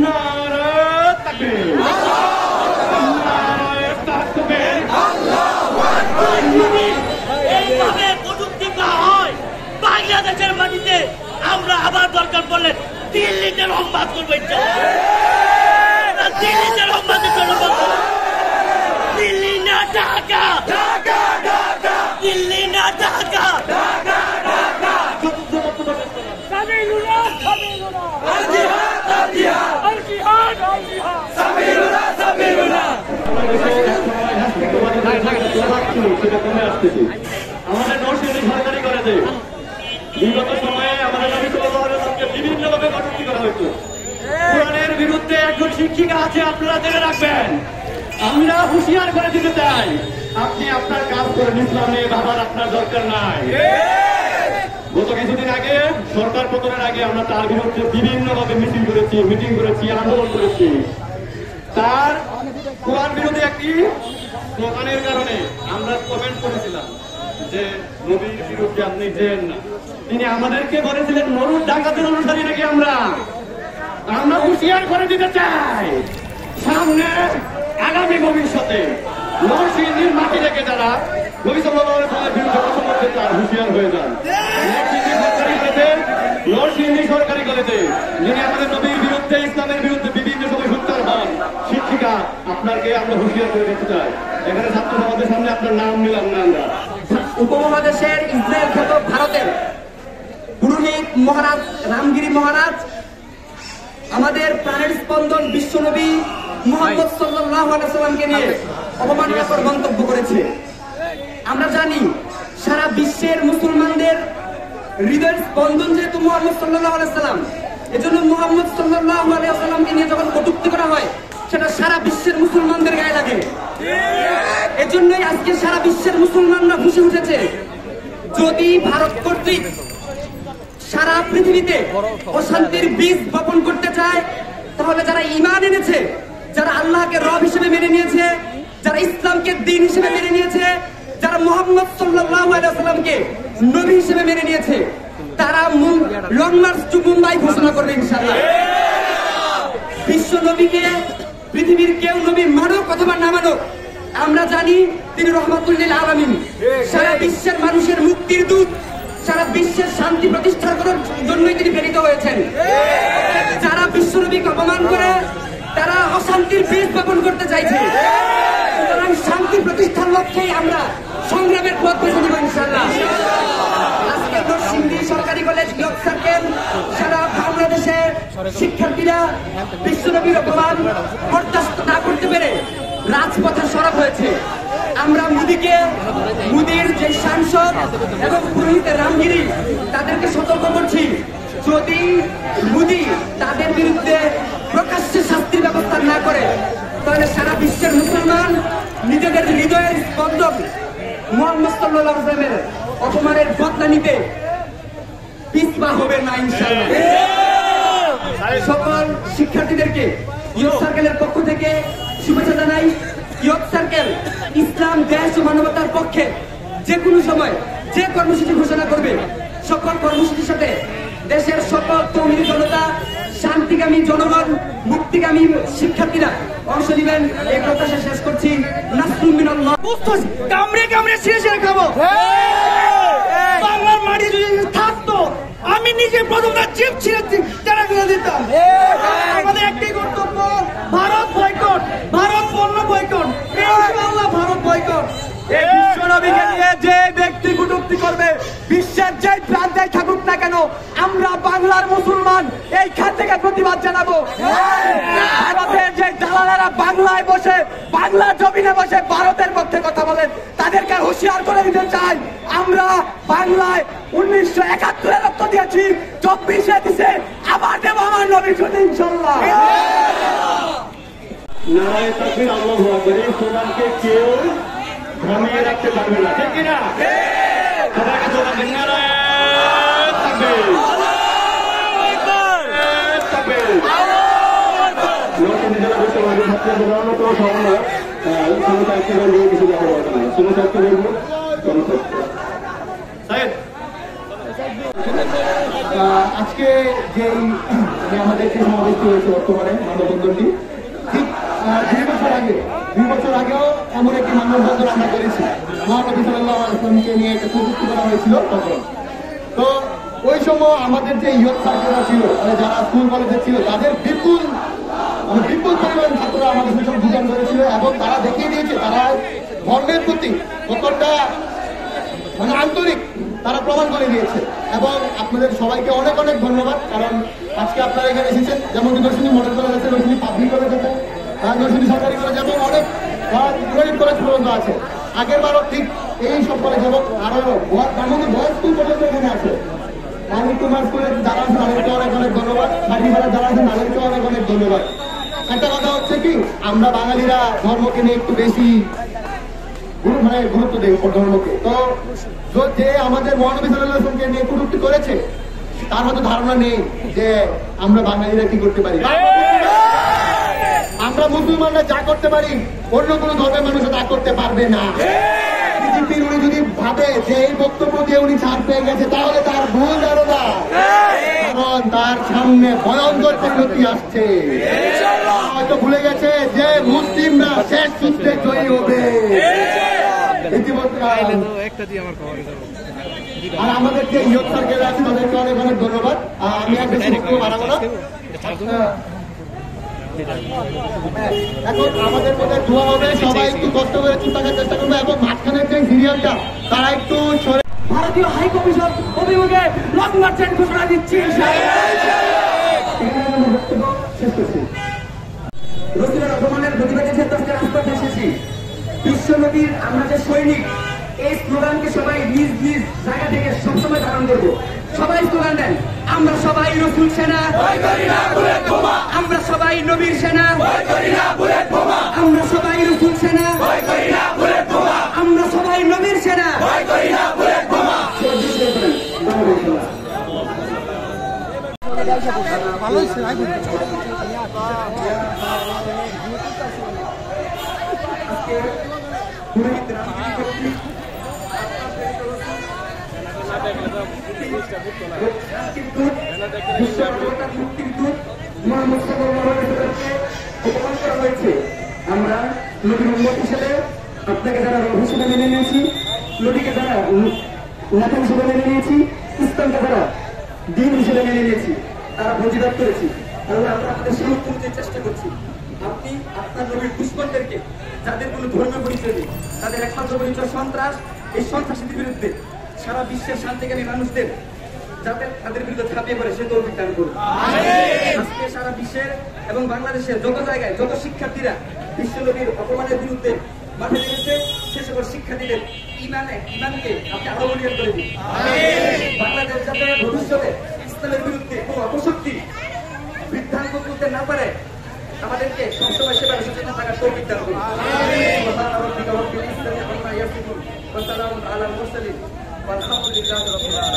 নারে তাকবীর, নারে তাকবীর। এইভাবে কটূক্তি করা হয় বাংলাদেশের মাটিতে। আমরা আবার দরকার পড়লে দিল্লিতে রংবাদ করবো, দিল্লিতে রংবাদের জন্য দিল্লি না ঢাকা, দিল্লি না ঢাকা। আমাদের নরসিংদী সরকারি কলেজে বিগত সময়ে আমাদের নবী সাল্লাল্লাহু আলাইহি ওয়াসাল্লামকে বিভিন্নভাবে কটূক্তি করা হয়েছে। কোরআনের বিরুদ্ধে একজন শিক্ষিকা আছে, আপনারা জেনে রাখবেন। আমরা হুঁশিয়ার করে দিতে চাই, আপনি আপনার কাজ করেন, ইসলামে ভাবার আপনার দরকার নাই। গত কিছুদিন আগে সরকার পতনের আগে আমরা তার বিরুদ্ধে বিভিন্নভাবে মিছিল করেছি, মিটিং করেছি, আন্দোলন করেছি। তার কোরআন বিরোধী একটি স্লোগানের কারণে আমরা কমেন্ট করেছিলাম যে নবীর বিরুদ্ধে আপনি যেন না। তিনি আমাদেরকে বলেছিলেন মরুর ডাকাতের অনুসারী নাকি আমরা। আমরা হুঁশিয়ার করে দিতে চাই, সামনে আগামী ভবিষ্যতে নরসিংদীর মাটি রেখে যারা নবী সাল্লাল্লাহু আলাইহি ওয়াসাল্লামের বিরুদ্ধে কথা বলতে চান, হুঁশিয়ার হয়ে যান। নরসিংদী সরকারি কলেজে যিনি আমাদের নবীর বিরুদ্ধে, ইসলামের বিরুদ্ধে বিভিন্ন সময় সোচ্চার হন, শিক্ষিকা আপনাকে আমরা হুঁশিয়ার করে দিতে চাই। এখানে ছাত্র সমাজের সামনে আপনার নাম নিলাম না। আমরা উপমহাদেশের ইসরায়েল খ্যাত ভারতের পুরোহিত মহারাজ রামগিরি মহারাজ আমাদের প্রাণের স্পন্দন বিশ্বনবী মুহাম্মদ সাল্লাল্লাহু আলাইহি সাল্লামকে নিয়ে অপমানকর মন্তব্য করেছে। আমরা জানি সারা বিশ্বের মুসলমানদের হৃদয়ের স্পন্দন যেহেতু মুহাম্মদ সাল্লাল্লাহু আলাইহি সাল্লাম, এজন্য মুহাম্মদ সাল্লাল্লাহু আলাইহি সাল্লামকে নিয়ে যখন কটূক্তি করা হয় সেটা সারা বিশ্বের মুসলমানদের গায়ে লাগে। এজন্যই আজকে সারা বিশ্বের মুসলমানরা ফুঁসে উঠেছে। যদি ভারত কর্তৃক সারা পৃথিবীতে অশান্তির বীজ বপন করতে চায়, তাহলে যারা ঈমান এনেছে, যারা আল্লাহকে রব হিসেবে মেনে নিয়েছে, যারা ইসলামকে দ্বীন হিসেবে মেনে নিয়েছে, যারা মুহাম্মদ সাল্লাল্লাহু আলাইহি ওয়াসাল্লামকে নবী হিসেবে মেনে নিয়েছে, তারা লং মার্চ টু মুম্বাই ঘোষণা করবে ইনশাআল্লাহ। বিশ্ব নবীকে পৃথিবীর কেউ নবী মানুক অথবা না মানুক, আমরা জানি তিনি রহমাতুল লিল আলামিন, সারা বিশ্বের মানুষের মুক্তির দূত, সারা বিশ্বের শান্তি প্রতিষ্ঠা করার জন্যই তিনি প্রেরিত হয়েছেন। যারা বিশ্ব নবীকে অপমান করে তারা অশান্তির বীজ বপন করতে চাইছে। সুতরাং শান্তি প্রতিষ্ঠার লক্ষ্যেই আমরা সংগ্রামের পথ বেছে নেব ইনশাআল্লাহ। আজকে নরসিংদী সরকারি কলেজ ব্লক সার্কেল সারা বাংলাদেশে শিক্ষার্থীরা বিশ্বনবীর অপমান বরদাস্ত না করতে পেরে রাজপথে সরব হয়েছে। আমরা মুদির যে সাংসদ এবং পুরোহিতের রামগিরি তাদেরকে সতর্ক করছি, যদি মোদি তাদের বিরুদ্ধে প্রকাশ্যে শাস্তির ব্যবস্থা না করে তাহলে সারা বিশ্বের মুসলমান নিজেদের হৃদয়ের স্পন্দন মুহাম্মদ সাল্লাল্লাহু আলাইহি ওয়াসাল্লামের অপমানের বদলা নিতে পিছপা হবে না ইনশাআল্লাহ। সকল শিক্ষার্থীদেরকে ইয়ুথ সার্কেলের পক্ষ থেকে শুভেচ্ছা জানাই। ইয়ুথ সার্কেল ইসলাম, দেশ ও মানবতার পক্ষে যে কোনো সময় যে কর্মসূচি ঘোষণা করবে, সকল কর্মসূচির সাথে দেশের সকল তৌহিদি জনতা, শান্তিকামী জনগণ, মুক্তিকামী শিক্ষার্থীরা অংশ নেবেন এই প্রত্যাশা শেষ করছি। নাসরুম মিনাল্লাহ। কামড়ে কামড়ে ছিঁড়ে খাবো। বাংলার মাটি যদি থাকতো আমি নিজে প্রথম চিপ ছিঁড়ে তারা করে দিতাম। আমাদের একটাই কর্তব্য, ভারত বয়কট, ভারত পণ্য বয়কট, ইনশাআল্লাহ ভারত বয়কট। এই বিশ্বনবীকে নিয়ে যে ব্যক্তি কটূক্তি করবে, বিশ্বের যে প্রান্তে থাকুক না কেন, আমরা বাংলার মুসলমান এইখান থেকে প্রতিবাদ জানাবো। ভারতের যে দালালেরা বাংলায় বসে, বাংলার জমিনে বসে ভারতের পক্ষে কথা বলেন, তাদেরকে হুঁশিয়ার করে দিতে চাই, আমরা বাংলায় 1971-এ রক্ত দিয়েছি, 24-এ দিছে, আবার দেব আমার নবীর জন্য ইনশাআল্লাহ। নারায়ে তাকবীর, আল্লাহু আকবার। এই স্লোগানকে কেউ থামিয়ে রাখতে পারবে না, ঠিক কিনা? সবাইকে স্লোগান দিন, নারায়ে তাকবীর, নরসিংদী জেলা বিশ্ববিদ্যালয়ের ছাত্রদের অন্যতম সমন্বয়ক কিছু দেখা বলতে না। আজকে যে মানে আমাদেরকে সমাবেশটি হয়েছে বর্তমানে মানববন্ধনটি ঠিক 2 বছর আগেও এমন একটি মানববন্ধন আমরা করেছি মহানবী সাল্লাল্লাহু আলাইহি ওয়াসাল্লামকে নিয়ে একটা কটূক্তি করা হয়েছিল তখন। তো ওই সময় আমাদের যে ইয়ুথ সার্কেলরা ছিল মানে যারা স্কুল কলেজে ছিল তাদের বিপুল পরিমাণ ছাত্ররা আমাদের সাথে যোগদান করেছিল এবং তারা দেখিয়ে দিয়েছে তারা ধর্মের প্রতি কতটা মানে আন্তরিক তারা প্রমাণ করে দিয়েছে। এবং আপনাদের সবাইকে অনেক অনেক ধন্যবাদ, কারণ আজকে আপনারা এখানে এসেছেন। যেমন নরসিংদী মডেল কলেজ আছে, নরসিংদী পাবলিক কলেজ আছে, নরসিংদী সরকারি কলেজ এবং অনেক প্রাইভেট কলেজ পর্যন্ত আছে। আগের বারও ঠিক এই সব কলেজ এবং আরো বয়েজ স্কুল পর্যন্ত এখানে আছে। আমি তোমার স্কুলে যারা আছেন তাদেরকে অনেক অনেক ধন্যবাদ, সার্টিফাইড যারা আছেন তাদেরকে অনেক অনেক ধন্যবাদ। একটা কথা হচ্ছে কি, আমরা বাঙালিরা ধর্মকে নিয়ে একটু বেশি মানে গুরুত্ব দেয় ধর্মকে। তো যে আমাদের মহানবী সাল্লাল্লাহু আলাইহি ওয়াসাল্লামকে নিয়ে কটূক্তি করেছে তার হয়তো ধারণা নেই যে আমরা বাঙালিরা কি করতে পারি। আমরা মুসলমানরা যা করতে পারি অন্য কোনো ধর্মের মানুষ তা করতে পারবে না। বিজেপির উনি যদি ভাবে যে এই বক্তব্য দিয়ে উনি ছাড় পেয়ে গেছে তাহলে তার ভুল ধারণা, কারণ তার সামনে ভয়ঙ্কর পরিণতি আসছে। হয়তো ভুলে গেছে যে মুসলিমরা শেষ যুদ্ধে জয়ী হবে। আর আমাদের যে ইয়ুথ সার্কেল আছে তাদেরকে অনেক অনেক ধন্যবাদ। আমি আর বেশি বক্তব্য বাড়াবো না। এখন আমাদের মধ্যে দোয়া হবে, সবাই একটু কষ্ট করে চুপ থাকার চেষ্টা করবে এবং মাঝখানের যে সিরিয়ালটা তারা একটু সরে। ভারতীয় হাই কমিশন অভিমুখে লং মার্চের ঘোষণা দিচ্ছি। রসুলের অপমানের প্রতিবাদে যে 10টা রাজপথে এসেছি, বিশ্বনবীর আমরা যে সৈনিক, এই স্লোগানকে সবাই নিজ নিজ জায়গা থেকে সবসময় ধারণ করবো। সবাই স্লোগান দেন, আমরা সবাই রসুল সেনা, আমরা সবাই নবীর সেনা, আমরা সবাই রসুল সেনা, আমরা সবাই নবীর সেনা। আমরা নবীর উম্মত হিসেবে আপনাকে যারা রব হিসেবে মেনে নিয়েছি, নবীকে যারা নেতা হিসেবে মেনে নিয়েছি, ইসলামকে যারা দিন হিসেবে মেনে নিয়েছি, তারা প্রতিবাদ করেছি। তাহলে আমরা আমাদের সামর্থ্য অনুযায়ী চেষ্টা করছি। আপনি আপনার নবীর দুশ্মনদেরকে, যাদের কোনো ধর্মীয় পরিচয় নেই, তাদের একমাত্র পরিচয় সন্ত্রাস, এই সন্ত্রাসীদের বিরুদ্ধে সারা বিশ্বের শান্তিকামী মানুষদের যাতে তাদের বিরুদ্ধে ঝাঁপিয়ে পড়ে সে তৌফিক দান করুন। আজকে সারা বিশ্বের এবং বাংলাদেশের যত জায়গায় যত শিক্ষার্থীরা বিশ্বনবীর অপমানের বিরুদ্ধে মাঠে নেমেছে, সে সকল শিক্ষার্থীদের ইমানকে আপনি আরো মূল্যায়ন করে দিন। বাংলাদেশ যাতে ভবিষ্যতে ইসলামের বিরুদ্ধে কোনো অপশক্তি বৃদ্ধাঙ্গ করতে না পারে, আমাদেরকে সবসময় সেভাবে সচেতন থাকার তৌফিক দান করুন। আলহামদুলিল্লাহ।